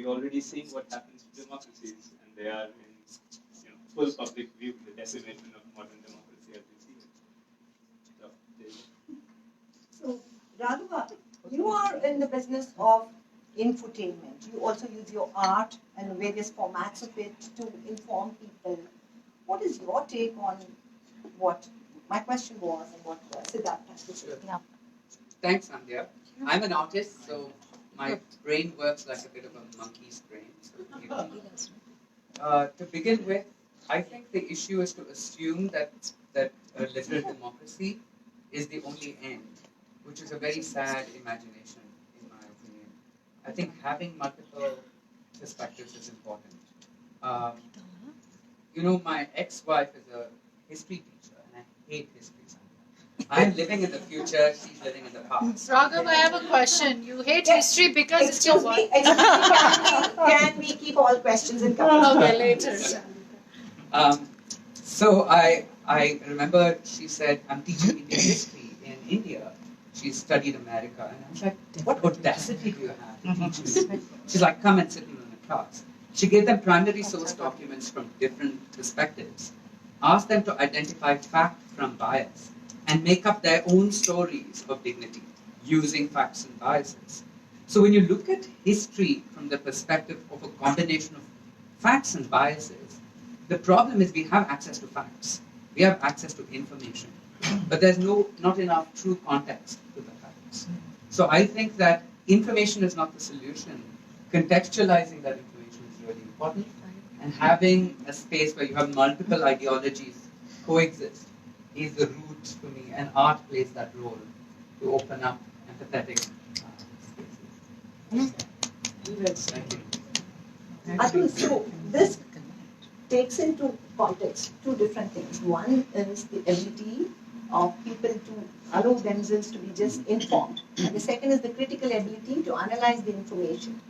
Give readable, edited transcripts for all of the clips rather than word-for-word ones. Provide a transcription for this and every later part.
we're already seeing what happens to democracies, and they are in full public view, the decimation of modern democracy as we see it. So, Raghava, you are in the business of infotainment. You also use your art and various formats of it to inform people. What is your take on what my question was and what Siddarth has to say? Yeah. Thanks, Sandhya. I'm an artist, so my brain works like a bit of a monkey's brain. So, to begin with, I think the issue is to assume that a liberal democracy is the only end, which is a very sad imagination, in my opinion. I think having multiple perspectives is important. My ex-wife is a history teacher, and I hate history. I'm living in the future, she's living in the past. Raghav, I have a question. You hate history because it's your work. Can we keep all questions in common? Okay, later. So I remember she said, I'm teaching Indian history in India. She studied America. And I was like, what audacity do you have to teach me? She's like, come and sit in the class. She gave them primary source documents from different perspectives, asked them to identify fact from bias, and make up their own stories of dignity using facts and biases. So when you look at history from the perspective of a combination of facts and biases, the problem is we have access to facts. We have access to information. But there's not enough true context to the facts. So I think that information is not the solution. Contextualizing that information is really important. And having a space where you have multiple ideologies coexist is the root for me, and art plays that role to open up empathetic spaces. Thank you. Atul, so this takes into context two different things. One is the ability of people to allow themselves to be just informed. And the second is the critical ability to analyze the information.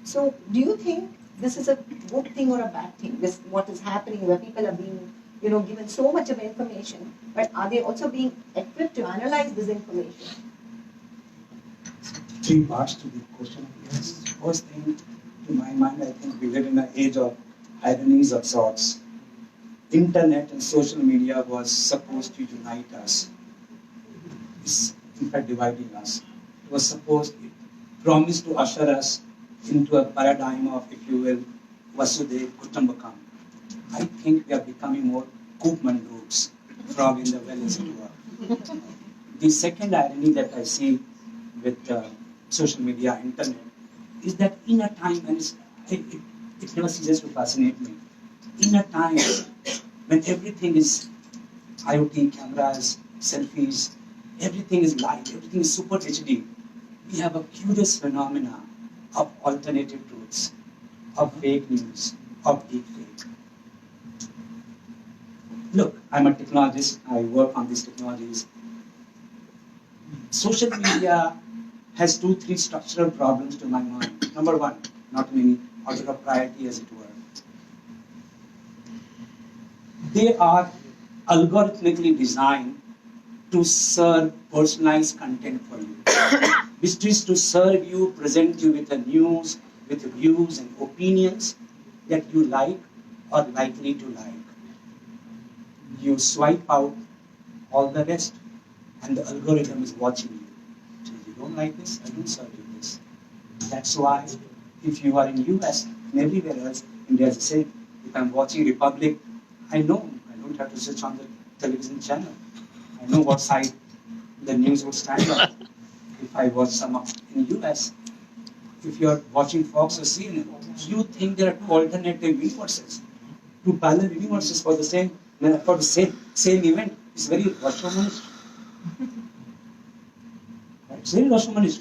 So do you think this is a good thing or a bad thing, this what is happening where people are being given so much of information, but are they also being equipped to analyze this information? Three parts to the question. Yes. First thing, to my mind, I think we live in an age of ironies of sorts. Internet and social media was supposed to unite us. It's in fact dividing us. It was supposed, it promised to usher us into a paradigm of, if you will, Vasudev Kutumbakam. I think we are becoming more Koopman roots, frog in the well, as it were. The second irony that I see with social media, internet, is that in a time when it never ceases to fascinate me. In a time when everything is IoT, cameras, selfies, everything is live, everything is super HD, we have a curious phenomena of alternative truths, of fake news, of deepfake. Look, I'm a technologist, I work on these technologies. Social media has 2-3 structural problems to my mind. Number one, not in any order of priority as it were. They are algorithmically designed to serve personalized content for you. Which is to serve you, present you with the news, with views and opinions that you like or likely to like. You swipe out all the rest, and the algorithm is watching you. So if you don't like this, I don't serve you this. That's why if you are in US and everywhere else, India's the same. If I'm watching Republic, I know I don't have to switch on the television channel. I know what side the news would stand on. If I watch some in US, if you are watching Fox or CNN, you think there are two alternative universes, two parallel universes for the same event. It's very Rashomanish. It's very Rashomanish.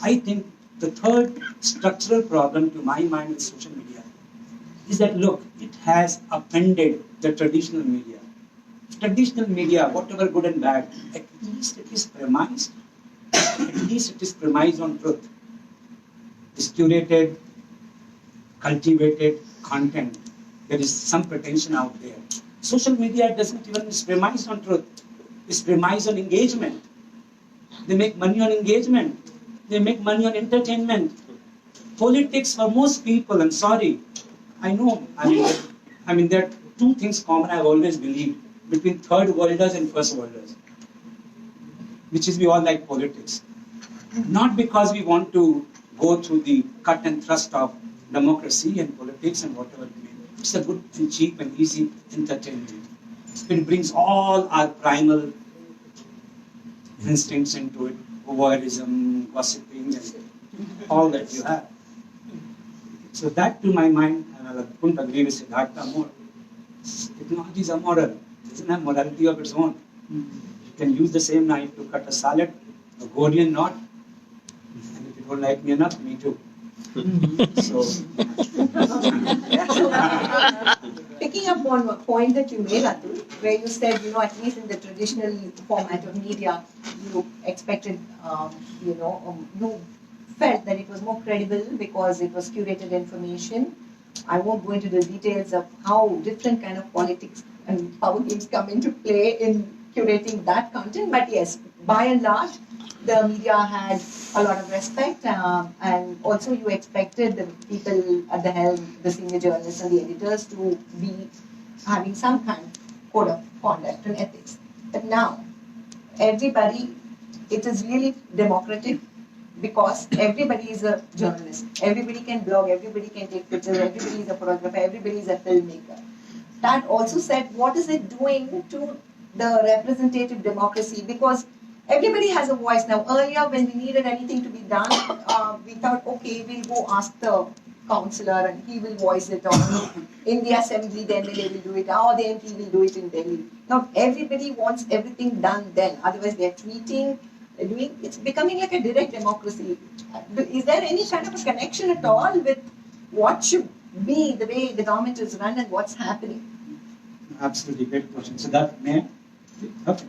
I think the third structural problem to my mind with social media is that, look, it has upended the traditional media. Traditional media, whatever good and bad, at least it is premised. At least it is premised on truth. It's curated, cultivated content. There is some pretension out there. Social media doesn't even is premised on truth. It's premised on engagement. They make money on engagement. They make money on entertainment. Politics for most people, I'm sorry, I know, I mean, there are two things common I've always believed between third worlders and first worlders, which is we all like politics. Not because we want to go through the cut and thrust of democracy and politics and whatever it may be. It's a good and cheap and easy entertainment. It brings all our primal instincts into it, voyeurism, gossiping, and all that you have. So that, to my mind, and I couldn't agree with Siddarth more. Technology is amoral. It doesn't have morality of its own. You can use the same knife to cut a salad, a Gordian knot, and if you don't like me enough, me too. So, Picking up on a point that you made, Atul, where you said, at least in the traditional format of media, you expected, you felt that it was more credible because it was curated information. I won't go into the details of how different kind of politics and power games come into play in curating that content, but yes, by and large, the media had a lot of respect, and also you expected the people at the helm, the senior journalists and the editors, to be having some kind of code of conduct and ethics. But now, everybody, it is really democratic because everybody is a journalist. Everybody can blog, everybody can take pictures, everybody is a photographer, everybody is a filmmaker. That also said, what is it doing to the representative democracy? Because everybody has a voice now. Earlier, when we needed anything to be done, we thought, okay, we'll go ask the councillor and he will voice it, or in the assembly, the MLA will do it, or the MP will do it in Delhi. Now, everybody wants everything done then. Otherwise, they're tweeting, they're doing, it's becoming like a direct democracy. Is there any kind of a connection at all with what should be the way the government is run and what's happening? absolutely great question. So that may, okay.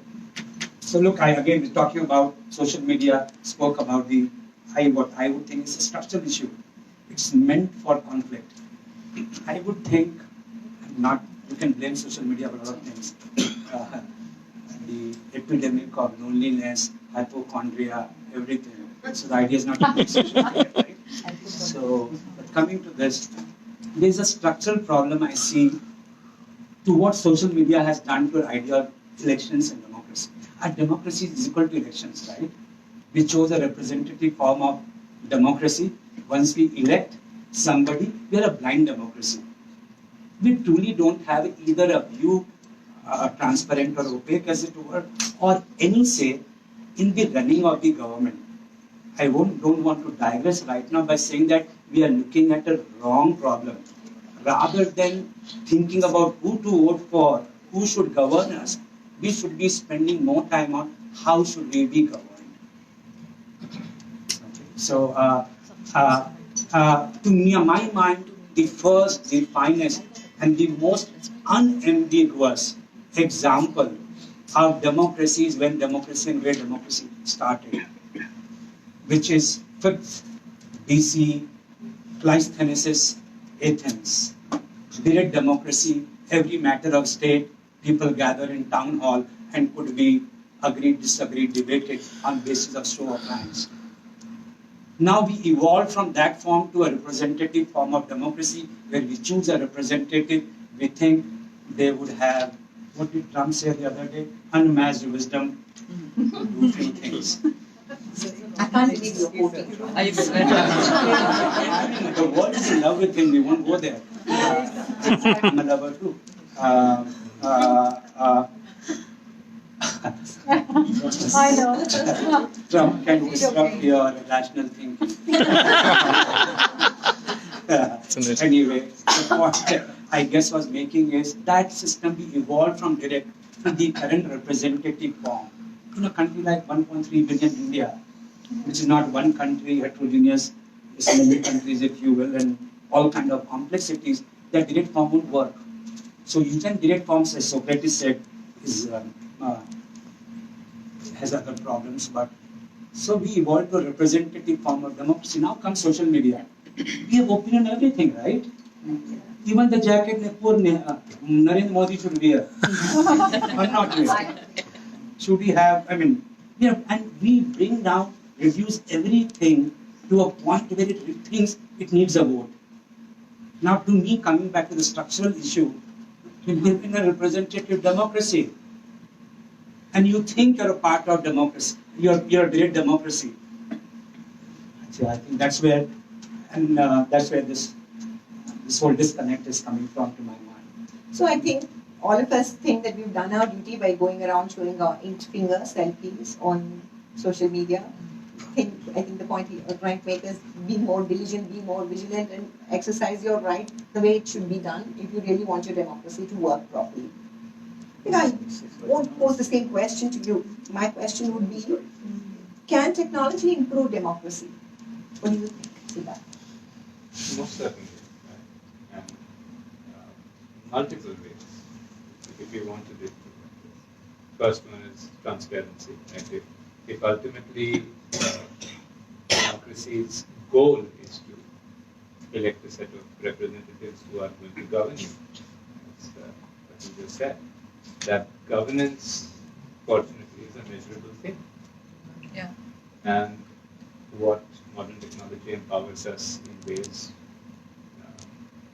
So look, again, we're talking about social media, spoke about what I would think is a structural issue. It's meant for conflict. I would think, you can blame social media for a lot of things. The epidemic of loneliness, hypochondria, everything. So the idea is not to blame social media, right? So, but coming to this, there's a structural problem I see to what social media has done to our idea of elections and democracy. Our democracy is equal to elections, right? We chose a representative form of democracy. Once we elect somebody, we are a blind democracy. We truly don't have either a view, transparent or opaque as it were, or any say in the running of the government. I don't want to digress right now by saying that we are looking at a wrong problem. Rather than thinking about who to vote for, who should govern us, we should be spending more time on how should we be governed. Okay. So, to me, my mind, the first, the finest, and the most unambiguous example of democracy is when democracy and where democracy started, which is 5th BC, Cleisthenes, Athens. Direct democracy, every matter of state, people gather in town hall and could be agreed, disagreed, debated on basis of show of hands. Now we evolved from that form to a representative form of democracy where we choose a representative. We think they would have, what did Trump say the other day? Unmatched wisdom to do few things. I can't believe you're quoting. The world is in love with him, we won't go there. I'm a lover too. I know. Trump can disrupt your rational thinking. Anyway, the point I guess was making is that system we evolved from direct to the current representative form. In a country like 1.3 billion India, which is not one country, heterogeneous, many countries if you will, and all kind of complexities, that direct form would work. So using direct forms, as Socrates said, has other problems, but so we evolved to a representative form of democracy. Now comes social media. We have opinion on everything, right? Even the jacket Narendra Modi should wear. Or not wear. Should we have, and we bring down, reduce everything to a point where it thinks it needs a vote. Now, to me, coming back to the structural issue, we live in a representative democracy. And you think you're a part of democracy. You're a great democracy. So I think that's where, and that's where this whole disconnect is coming from, to my mind. So I think all of us think that we've done our duty by going around showing our inked finger selfies on social media. I think the point you're trying to make is be more diligent, be more vigilant, and exercise your right the way it should be done if you really want your democracy to work properly. I won't pose the same question to you. My question would be, can technology improve democracy? What do you think, Siddarth? Most certainly, right? And multiple ways, if you want to do it. First one is transparency. Right? If ultimately democracy's goal is to elect a set of representatives who are going to govern you, that's what you just said. That governance, fortunately, is a measurable thing. Yeah. And what modern technology empowers us in ways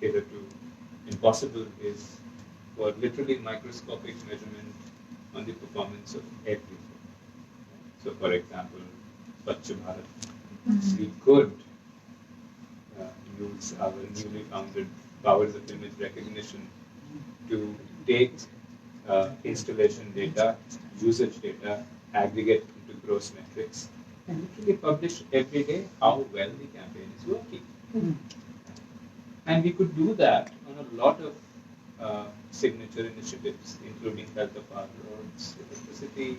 hitherto impossible is for literally microscopic measurement on the performance of everything. So, for example, Swachh Bharat, we could use our newly founded powers of image recognition to take installation data, usage data, aggregate into gross metrics, and literally publish every day how well the campaign is working. And we could do that on a lot of signature initiatives, including health of our roads, electricity,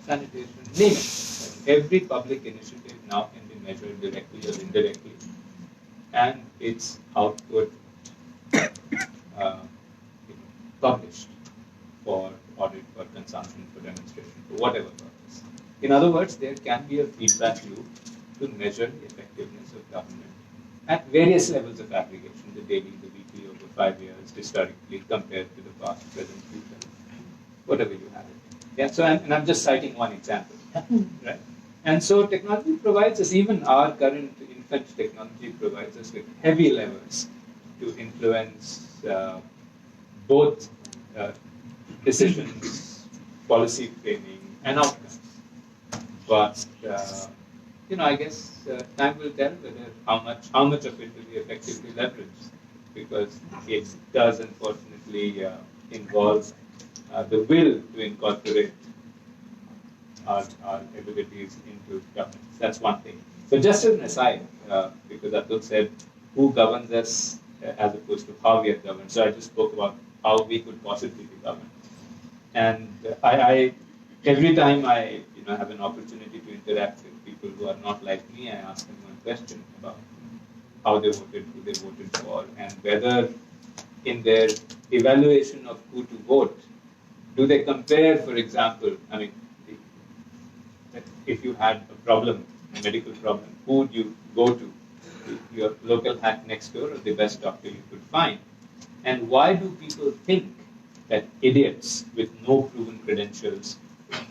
sanitation, name it. Every public initiative now can be measured directly or indirectly, and its output published for audit, for consumption, for demonstration, for whatever purpose. In other words, there can be a feedback loop to measure the effectiveness of government at various levels of aggregation, the daily, the weekly, over 5 years, historically, compared to the past, present, future, whatever you have it. Yeah, so and I'm just citing one example, right? And so technology provides us, even our current infant technology provides us with heavy levers to influence both decisions, policy framing, and outcomes. But I guess time will tell whether how much of it will be effectively leveraged, because it does unfortunately involve the will to incorporate our abilities into governance. That's one thing. So just as an aside, because Atul said who governs us as opposed to how we are governed. So I just spoke about how we could possibly be governed. And I every time I have an opportunity to interact with people who are not like me, I ask them one question about how they voted, who they voted for, and whether in their evaluation of who to vote, do they compare, for example, if you had a problem, a medical problem, who would you go to? Your local hack next door or the best doctor you could find? And why do people think that idiots with no proven credentials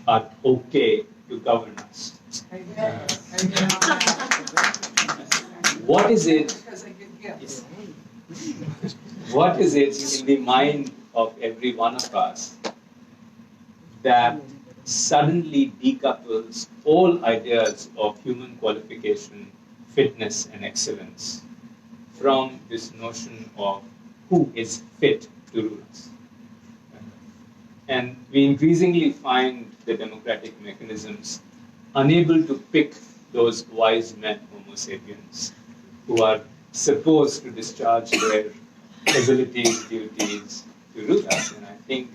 are okay to govern us? What is it? What is it in the mind of every one of us that suddenly decouples all ideas of human qualification, fitness, and excellence from this notion of who is fit to rule us? And we increasingly find the democratic mechanisms unable to pick those wise men, Homo sapiens, who are supposed to discharge their abilities, duties to rule us. And I think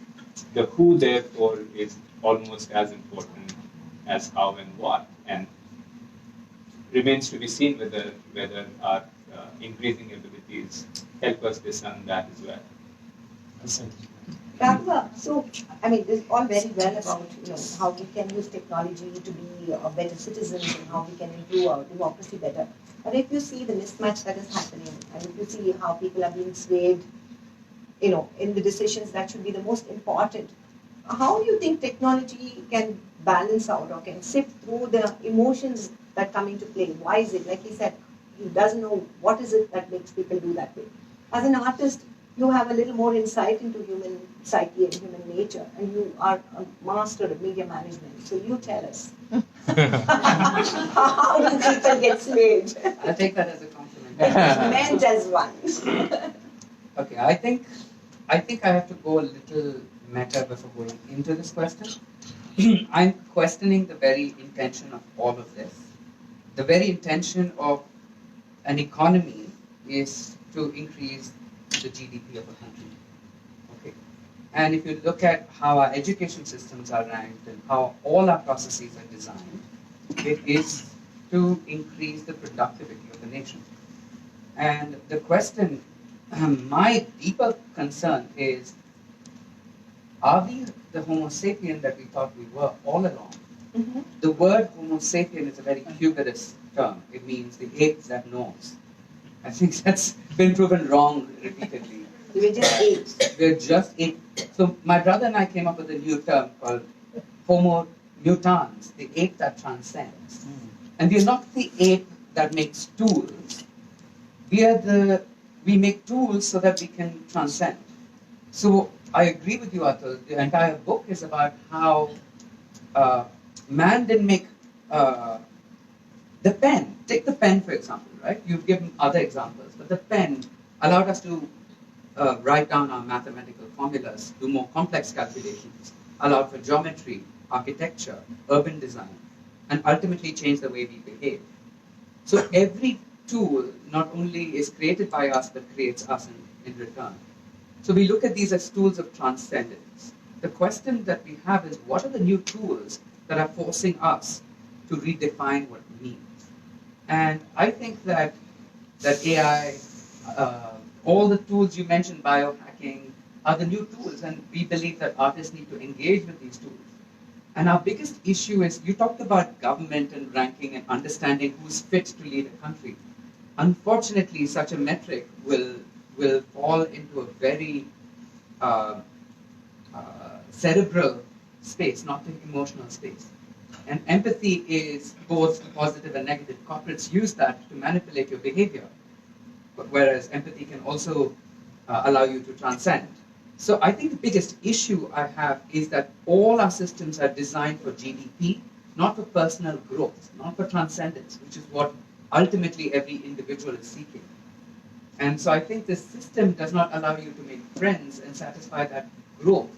the who, therefore, is almost as important as how and what, and remains to be seen whether our increasing abilities help us discern that as well. Raghava, so this is all very well about how we can use technology to be better citizens and how we can improve our democracy better. But if you see the mismatch that is happening, and if you see how people are being swayed, in the decisions that should be the most important, how do you think technology can balance out or can sift through the emotions that come into play? Why is it, like he said, he doesn't know what is it that makes people do that way. As an artist, you have a little more insight into human psyche and human nature, and you are a master of media management. So you tell us. How do people get swayed? I'll take that as a compliment. Meant as one. Okay, I think I have to go a little meta before going into this question. I'm questioning the very intention of all of this. The very intention of an economy is to increase the GDP of a country. Okay, and if you look at how our education systems are ranked and how all our processes are designed, it is to increase the productivity of the nation. And the question, my deeper concern is, are we the Homo sapien that we thought we were all along? Mm-hmm. The word Homo sapien is a very hubris term. It means the ape that knows. I think that's been proven wrong repeatedly. You were just apes. We're just ape. So my brother and I came up with a new term called Homo mutans, the ape that transcends. And we're not the ape that makes tools. We make tools so that we can transcend. So I agree with you, Atul. The entire book is about how man didn't make the pen. Take the pen, for example, right? You've given other examples, but the pen allowed us to write down our mathematical formulas, do more complex calculations, allowed for geometry, architecture, urban design, and ultimately change the way we behave. So every tool not only is created by us, but creates us in return. So we look at these as tools of transcendence. The question that we have is, what are the new tools that are forcing us to redefine what it means? And I think that AI, all the tools you mentioned, biohacking, are the new tools, and we believe that artists need to engage with these tools. And our biggest issue is, you talked about government and ranking and understanding who's fit to lead a country. Unfortunately, such a metric will fall into a very cerebral space, not an emotional space. And empathy is both positive and negative. Corporates use that to manipulate your behavior, whereas empathy can also allow you to transcend. So I think the biggest issue I have is that all our systems are designed for GDP, not for personal growth, not for transcendence, which is what ultimately every individual is seeking. And so I think the system does not allow you to make friends and satisfy that growth.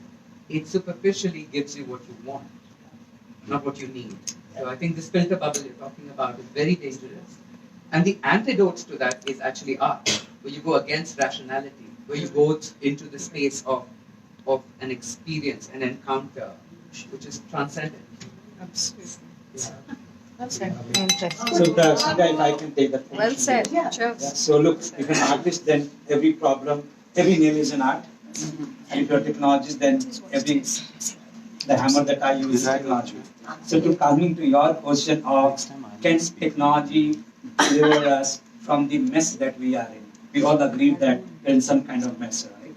It superficially gives you what you want, not what you need. So I think this filter bubble you're talking about is very dangerous. And the antidote to that is actually art, where you go against rationality, where you go into the space of an experience, an encounter, which is transcendent. Absolutely. Yeah. Well said. So, Sandhya, if I can take that. Well said. Yeah. Sure. Yeah, so look, if an artist, then every problem, every nail is an art. And if you're a technologist, then the hammer that I use is technology. So to coming to your question of, can technology deliver us from the mess that we are in? We all agree that we're in some kind of mess, right?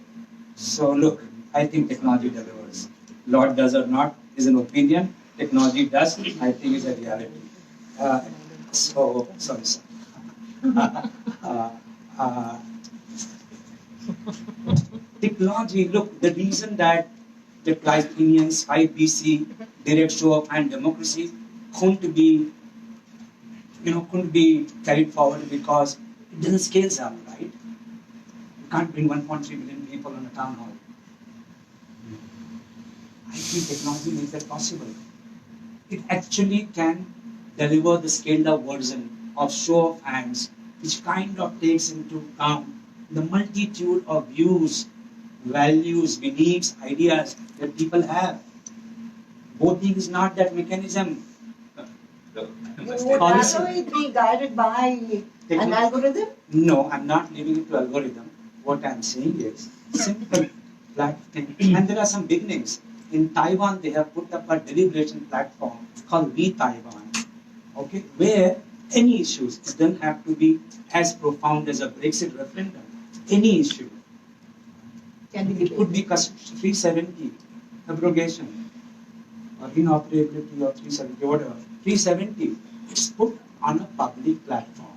So look, I think technology delivers. Lord does or not is an opinion. Technology does, I think, is a reality. Sorry. Technology, look, the reason that the Palestinians, IBC, direct show of and democracy couldn't be carried forward because it doesn't scale up, right? You can't bring 1.3 billion people on a town hall. I think technology makes that possible. It actually can deliver the scaled up version of show of hands, which kind of takes into account the multitude of views, values, beliefs, ideas that people have. Voting is not that mechanism. Would also it be guided by an algorithm? No, I'm not leaving it to algorithm. What I'm saying is simple platform. And there are some beginnings. In Taiwan, they have put up a deliberation platform called We Taiwan, okay, where any issues, it doesn't have to be as profound as a Brexit referendum. Any issue. It could be 370, abrogation, or inoperability of 370, whatever. 370, it's put on a public platform.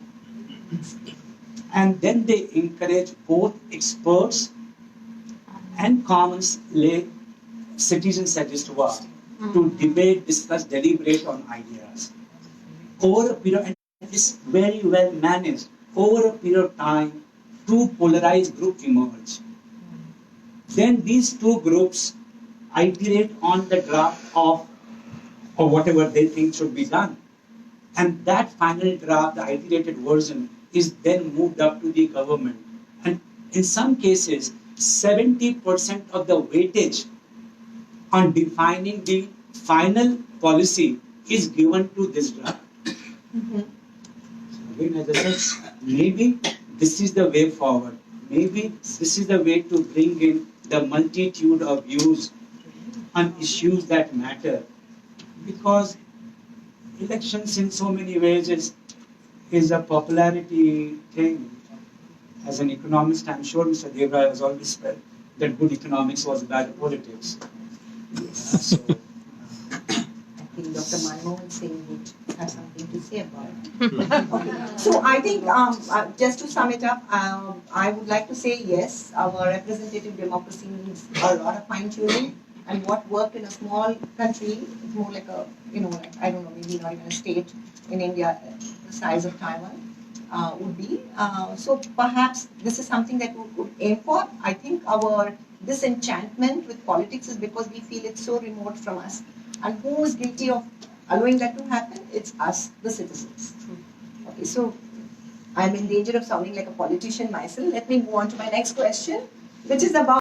And then they encourage both experts and common lay citizens at least who are to debate, discuss, deliberate on ideas. Over a period, and it's very well managed, over a period of time, two polarized groups emerge. Then these two groups iterate on the draft of or whatever they think should be done. And that final draft, the iterated version, is then moved up to the government. And in some cases, 70% of the weightage on defining the final policy is given to this draft. So again, as I said, maybe this is the way forward. Maybe this is the way to bring in the multitude of views on issues that matter. Because elections in so many ways is a popularity thing. As an economist, I'm sure Mr. Debroy has always felt that good economics was bad politics. So, I think Dr. Manmohan Singh would have something to say about it. Okay. So I think, just to sum it up, I would like to say yes, our representative democracy needs a lot of fine-tuning, and what worked in a small country is more like a, like, I don't know, maybe not even a state in India, the size of Taiwan, would be. So perhaps this is something that we could aim for. I think our disenchantment with politics is because we feel it's so remote from us. And who is guilty of allowing that to happen? It's us, the citizens. Okay, so I'm in danger of sounding like a politician myself. Let me move on to my next question, which is about